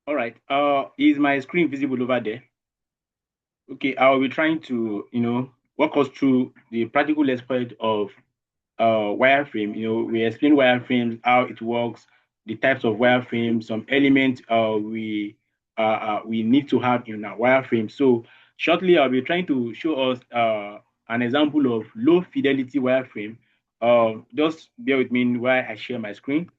All right. Is my screen visible over there? Okay, I'll be trying to, walk us through the practical aspect of wireframe. We explain wireframes, how it works, the types of wireframes, some elements we need to have in a wireframe. So shortly, I'll be trying to show us an example of low fidelity wireframe. Just bear with me while I share my screen.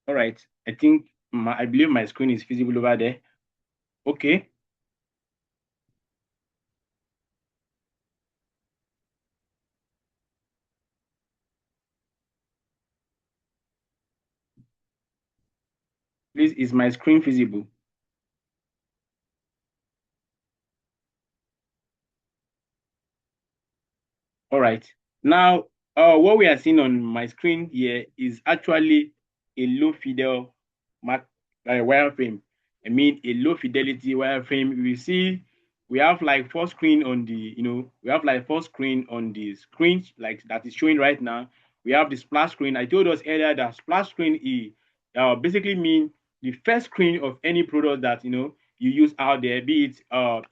All right, I believe my screen is visible over there. Okay. Please, is my screen visible? All right. Now, what we are seeing on my screen here is actually a low fidel mark, wireframe. I mean, a low fidelity wireframe. We have like four screen on we have like four screen on the screen like that is showing right now. We have the splash screen. I told us earlier that splash screen is basically mean the first screen of any product that you use out there, be it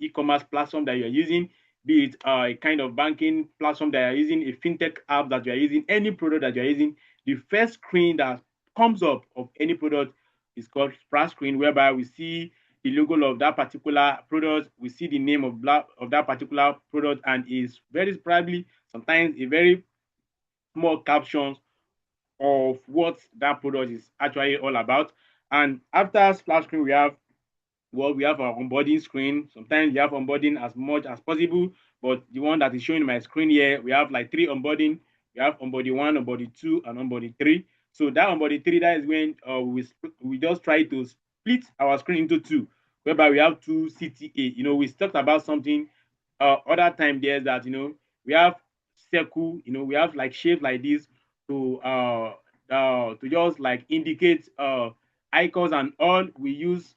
e-commerce platform that you're using, be it a kind of banking platform that you're using, a fintech app that you're using, any product that you're using, the first screen that comes up of any product is called splash screen, whereby we see the logo of that particular product, we see the name of that particular product, and is very probably sometimes a very small caption of what that product is actually all about. And after splash screen, we have our onboarding screen. Sometimes you have onboarding as much as possible, but the one that is showing my screen here, we have like three onboarding. We have onboarding one, onboarding two, and onboarding three. So that onboarding three, that is when we just try to split our screen into two, whereby we have two CTA. We talked about something other time there that we have circle. We have like shape like this to just like indicate icons and all. We use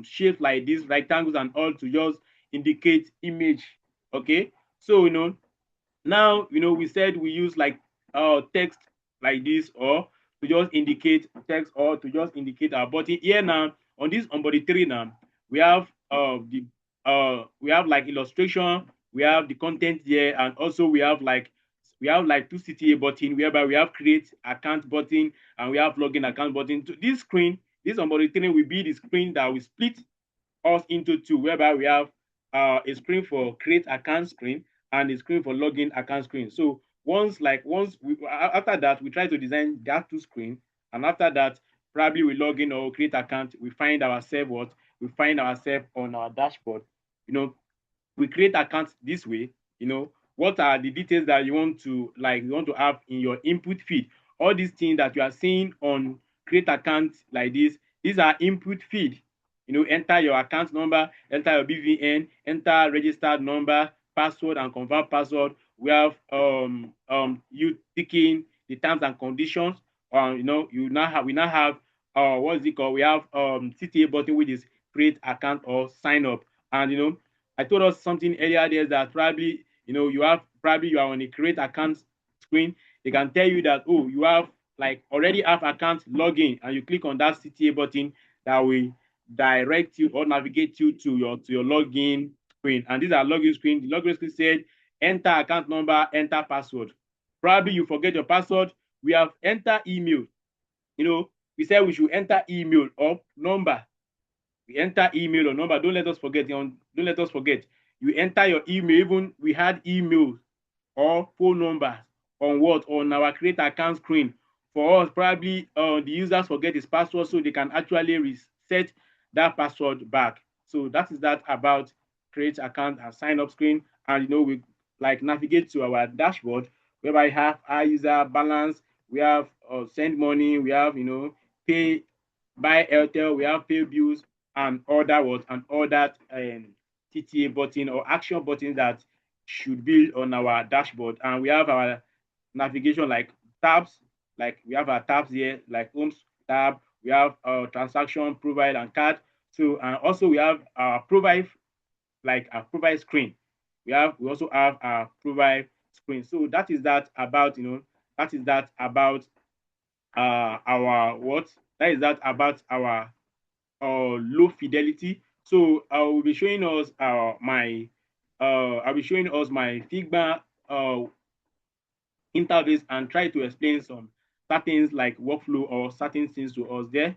shapes like this, rectangles and all, to just indicate image. Okay, so now we said we use like text like this, or to just indicate text, or to just indicate our button. Here now on this on body three now, we have we have like illustration, we have the content here, and also we have like two CTA button, whereby we have create account button and we have login account button. To this screen, this on body three will be the screen that we split us into two, whereby we have a screen for create account screen and a screen for login account screen. So after that, we try to design that two screen, and after that, probably we log in or create account. We find ourselves on our dashboard. We create accounts this way. What are the details that you want to have in your input feed? All these things that you are seeing on create accounts like this, these are input feed. Enter your account number, enter your BVN, enter registered number, password, and confirm password. We have you ticking the terms and conditions. We now have what is it called? We have CTA button, which is create account or sign up. And I told us something earlier there that probably you are on a create account screen. They can tell you that, oh, you have like already have account login, and you click on that CTA button, that will direct you or navigate you to your login screen. And these are login screen. The login screen said enter account number, enter password. Probably you forget your password. We have enter email. We said we should enter email or number. We enter email or number. Don't let us forget. Don't let us forget. You enter your email. Even we had email or phone numbers on what? On our create account screen. For us, probably the users forget his password, so they can actually reset that password back. So that is that about create account and sign up screen. And we like navigate to our dashboard, whereby we have our user balance, we have send money, we have pay, buy Airtel, we have pay bills, and all that TTA button or action button that should be on our dashboard. And we have our navigation like tabs, like we have our tabs here, like homes tab, we have transaction, profile, and card. So and also we have our profile, like our profile screen. we also have our profile screen. So that is that about, that is that about our what? That is that about our low fidelity. So I will be showing us I'll be showing us my Figma interface and try to explain some certain like workflow or certain things to us there.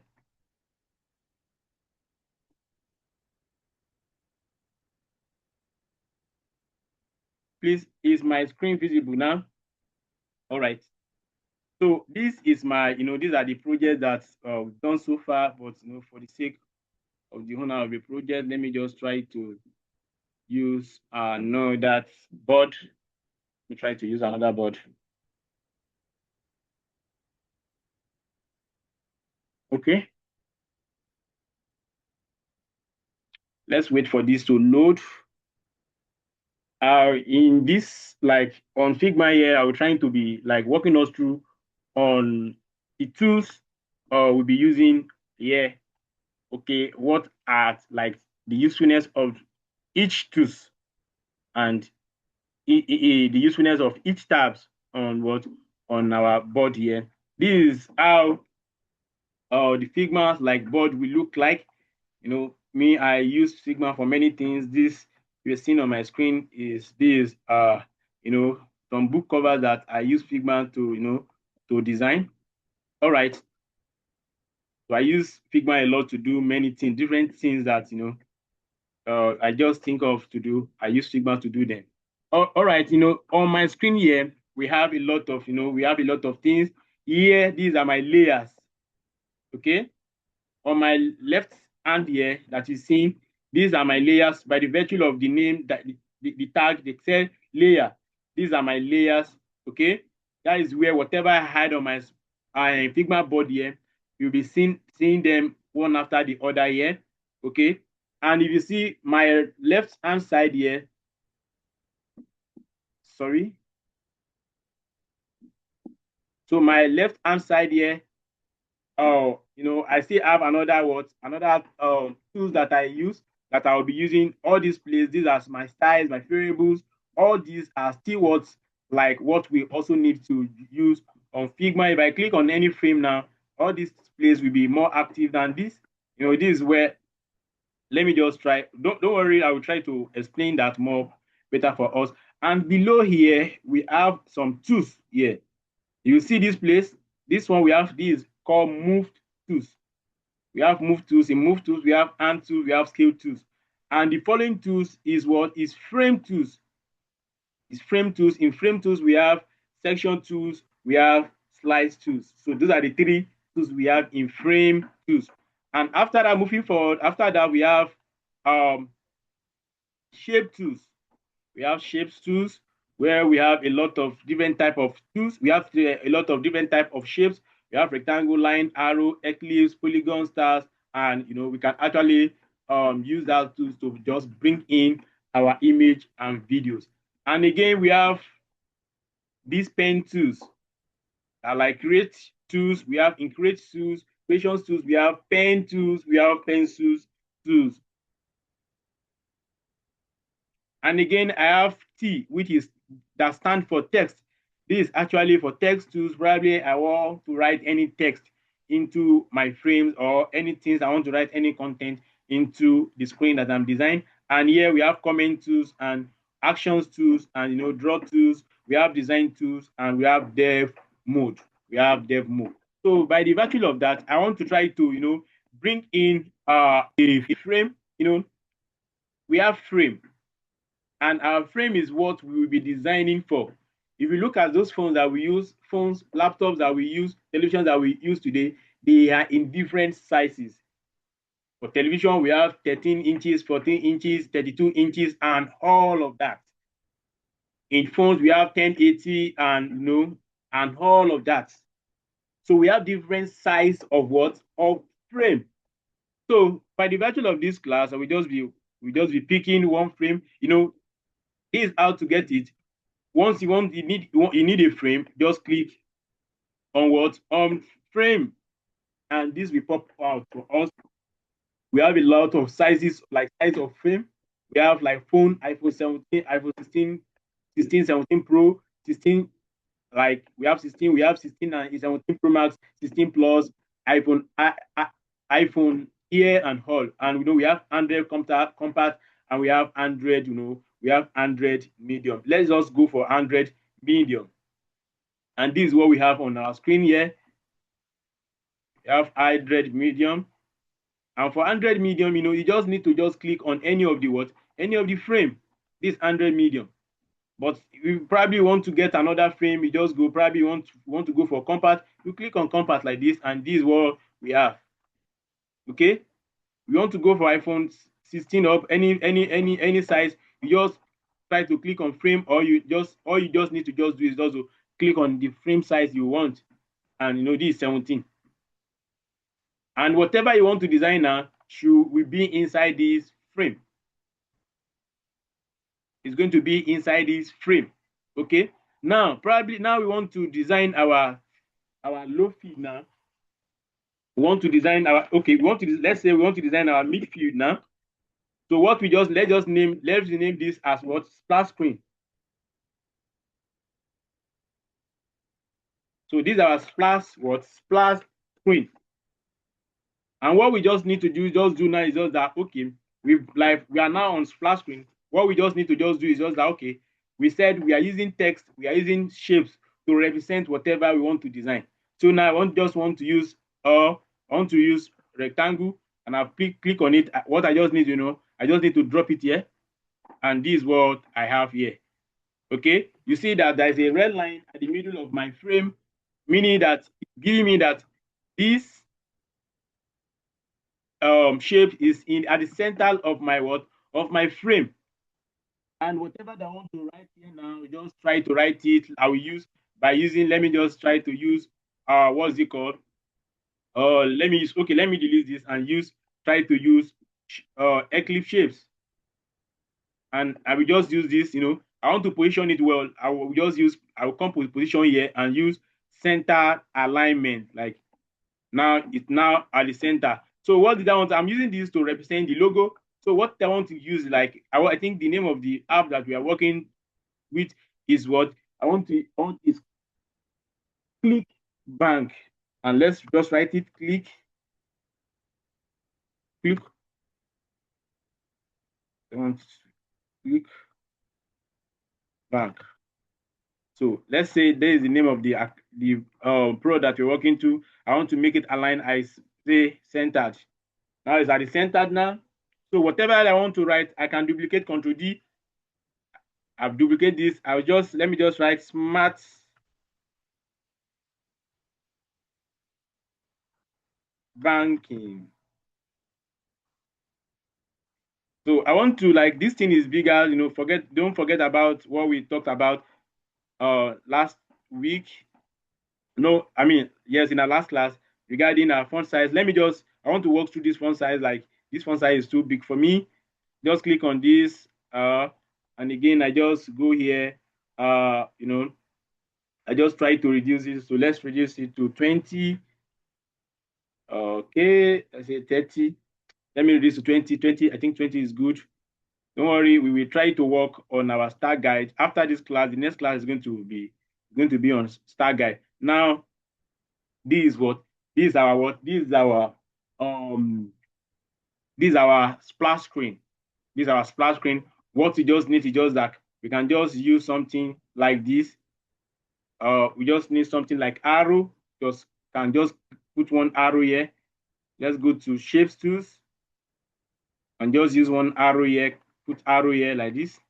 Please, is my screen visible now? All right. So this is my, these are the projects that we've done so far, but for the sake of the owner of the project, let me just try to use no that board. Let me try to use another board. Okay. Let's wait for this to load. In this, like on Figma here, I will trying to be like walking us through on the tools we'll be using here. Okay, what are like the usefulness of each tools and the usefulness of each tabs on what on our board here. This is how the Figma like board will look like. Me, I use Figma for many things. This you're seeing on my screen is this you know some book covers that I use Figma to to design. All right. So I use Figma a lot to do many things, different things that I just think of to do. I use Figma to do them. All right, on my screen here, we have a lot of, we have a lot of things. Here, these are my layers. Okay. On my left hand here that you see, these are my layers by the virtue of the name that the tag, they say layer. These are my layers. Okay. That is where whatever I hide on my Figma board here, you'll be seeing them one after the other here. Okay. And if you see my left hand side here, sorry. So my left hand side here, I still have another tools that I use that I'll be using all these places. These are my styles, my variables. All these are still what we also need to use on Figma. If I click on any frame now, all these places will be more active than this. This is where, let me just try. Don't worry, I will try to explain that more better for us. And below here, we have some tools here. You see this place, this one we have this called moved tools. We have move tools. In move tools, we have hand tools, we have scale tools. And the following tools is what is frame tools. Is frame tools. In frame tools, we have section tools, we have slice tools. So those are the three tools we have in frame tools. And after that, moving forward, after that, we have shape tools. We have shapes tools where we have a lot of different type of tools. We have a lot of different type of shapes. We have rectangle, line, arrow, eclipse, polygon, stars, and we can actually use that tools to just bring in our image and videos. And again, we have these pen tools are like create tools. We have in create tools, creations tools. We have pen tools. We have pencils tools. And again, I have T, which is that stand for text. This is actually for text tools. Probably I want to write any text into my frames or anything. I want to write any content into the screen that I'm designing. And here we have comment tools and actions tools and draw tools. We have design tools and we have dev mode. We have dev mode. So by the virtue of that, I want to try to bring in a frame. We have frame. And our frame is what we will be designing for. If you look at those phones that we use, phones, laptops that we use, televisions that we use today, they are in different sizes. For television, we have 13 inches, 14 inches, 32 inches, and all of that. In phones, we have 1080 and all of that. So we have different size of what? Of frame. So by the virtue of this class, we just be picking one frame. This is how to get it. Once you need a frame, just click on what? On frame. And this will pop out for us. We have a lot of sizes, like size of frame. We have like phone, iPhone 17, iPhone 16, 16, 17 Pro, 16, like we have 16, we have 16 and 17 Pro Max, 16 Plus, iPhone, iPhone Air and all. And we have Android compact, and we have Android, we have Android medium. Let's just go for Android medium. And this is what we have on our screen here. We have Android medium. And for Android medium, you just need to just click on any of the what? Any of the frame. This Android medium. But you probably want to get another frame, you just go, probably want to go for compact, you click on compact like this, and this is what we have. Okay, we want to go for iPhone 16 up, any size, you just try to click on frame, or you just need to just do is also click on the frame size you want. And this is 17, and whatever you want to design now will be inside this frame. It's going to be inside this frame. Okay, now probably now we want to design our low feed now. We want to design our, okay, let's say we want to design our midfield now. So what let's name this as what? Splash screen. So this is our splash screen. And what we just need to do now is just that, okay, we are now on splash screen. What we just need to just do is just that, okay, we said we are using text, we are using shapes to represent whatever we want to design. So now I just want to use rectangle, and I'll click on it. What I just need, I just need to drop it here, and this is what I have here. Okay, you see that there is a red line at the middle of my frame, meaning that giving me that this shape is at the center of my frame. And whatever that I want to write here now, just try to write it. I will use let me just try to use what's it called? Let me delete this and try to use eclipse shapes. And I will just use this, I want to position it well. I will come to position here and use center alignment. Like now it's now at the center. So what did I want? I'm using this to represent the logo. So what I want to use, like I think the name of the app that we are working with is what I want is Click Bank. And let's just write it, click Bank. So let's say there is the name of the pro that you're working to. I want to make it align, I say centered. Now it's at the centered now. So whatever I want to write, I can duplicate Ctrl D. I've duplicated this. Let me just write smart banking. So I want to, like, this thing is bigger, don't forget about what we talked about last week. No, I mean, yes, in our last class regarding our font size. I want to work through this font size. Like, this font size is too big for me. Just click on this, and again, I just go here, I just try to reduce it. So let's reduce it to 20. Okay, I say 30. Let me reduce to 20. 20, I think 20 is good. Don't worry, we will try to work on our star guide. After this class, the next class is going to be on star guide. Now, this is our splash screen. This is our splash screen. What we just need is just that we can just use something like this. We just need something like arrow. Just put one arrow here. Let's go to shapes tools and just use one arrow here. Put arrow here like this.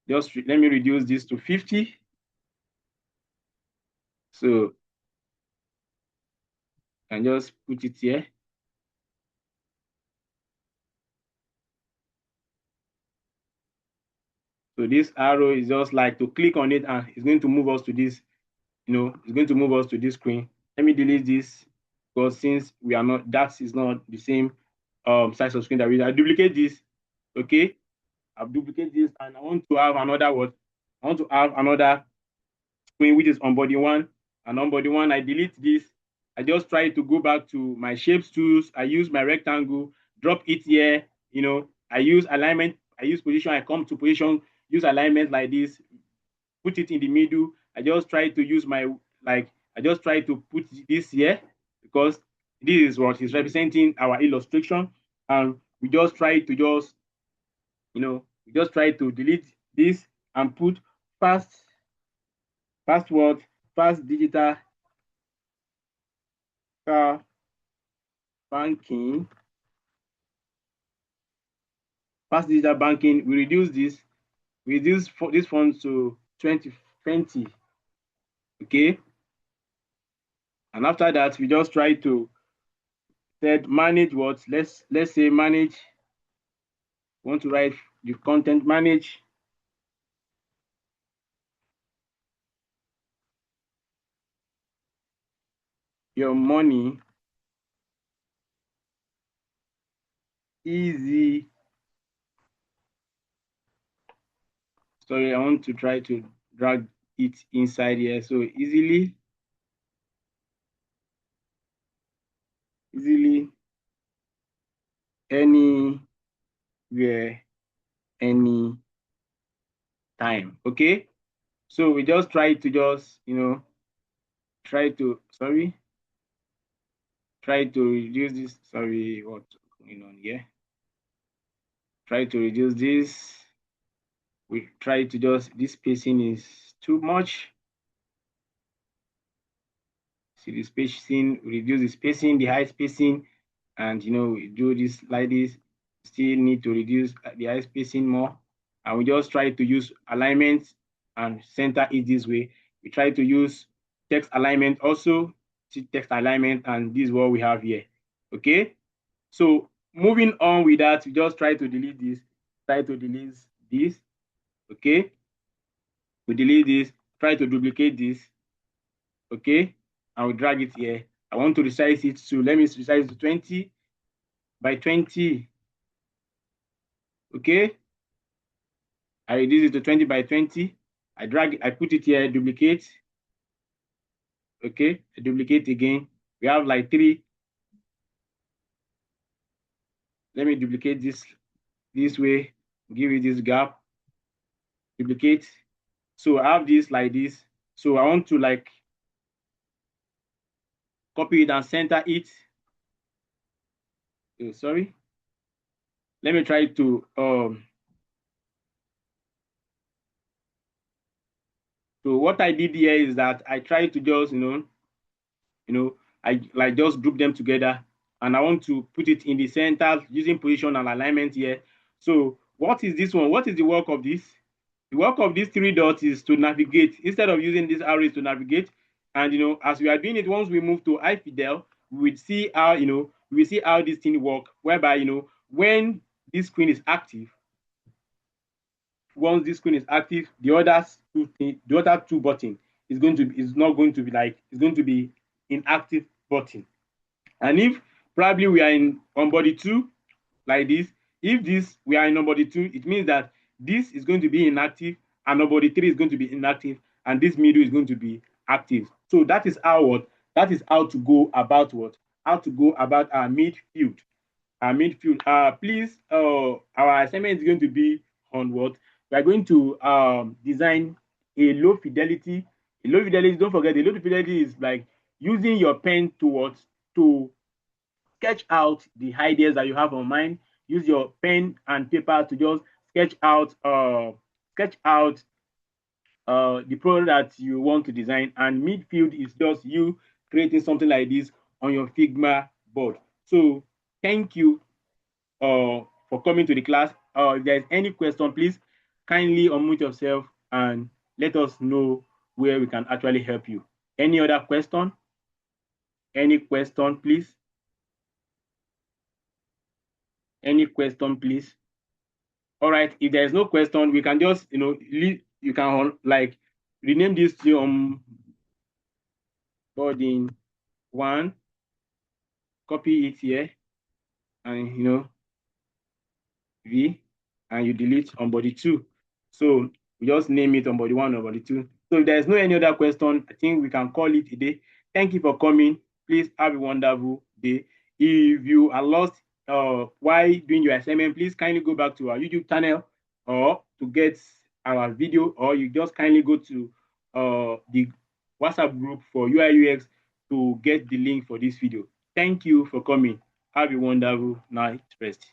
Just let me reduce this to 50. So I can just put it here. So this arrow is just like to click on it, and it's going to move us to this, it's going to move us to this screen. Let me delete this, because since that is not the same size of screen that I duplicate this. Okay, I've duplicated this, and I want to have another screen, which is on body one. And on body one, I delete this. I just try to go back to my shapes tools. I use my rectangle, drop it here. I use alignment, I use position, I come to position, use alignment like this, put it in the middle. I just try to use I just try to put this here because this is what is representing our illustration. And we just try to delete this and put fast password, fast digital car banking, fast digital banking. We reduce this font to 2020. Okay. And after that, we just try to set manage what? Let's say manage. Want to write the content, manage your money easy. Sorry, I want to try to drag it inside here. So easily anywhere, any time. Okay. So we just try to try to reduce this. Sorry, what's going on here? Try to reduce this. We try to this spacing is too much. See the spacing, reduce the spacing, the high spacing, and we do this like this. Still need to reduce the high spacing more, and we just try to use alignment and center it this way. We try to use text alignment also. See text alignment, and this is what we have here. Okay, so moving on with that, we just try to delete this. Try to delete this. Okay, we delete this. Try to duplicate this. Okay, I will drag it here. I want to resize it to, let me resize it to 20 by 20. Okay, I reduce it to 20 by 20. I drag it, I put it here, duplicate. Okay, I duplicate again. We have like 3. Let me duplicate this way, give it this gap, duplicate. So I have this like this. So I want to copy it and center it. Oh, sorry. Let me try to so what I did here is that I try to just I just group them together, and I want to put it in the center using position and alignment here. So what is this one? What is the work of this? The work of these 3 dots is to navigate. Instead of using these arrows to navigate, and as we are doing it, once we move to iFidel, we will see how this thing work, whereby when this screen is active, once this screen is active, the other 2 button is not going to be it's going to be inactive button. And if probably we are on body 2 like this, if we are in on body 2, it means that this is going to be inactive, and on body 3 is going to be inactive, and this middle is going to be active. So that is how to go about how to go about our midfield. Please, our assignment is going to be on what? We are going to design a low fidelity. Don't forget, a low fidelity is like using your pen to sketch out the ideas that you have on mind. Use your pen and paper to just sketch out the product that you want to design. And midfield is just you creating something like this on your Figma board. So thank you for coming to the class. If there's any question, please kindly unmute yourself and let us know where we can actually help you. Any other question? Any question, please? Any question, please? All right. If there is no question, we can just you can rename this to boarding 1, copy it here, and V, and you delete on body 2. So we just name it on body 1 or body 2. So if there is no any other question, I think we can call it a day. Thank you for coming. Please have a wonderful day. If you are lost while doing your assignment, please kindly go back to our YouTube channel or to get our video, or you just kindly go to the WhatsApp group for UI UX to get the link for this video. Thank you for coming. Have a wonderful night rest.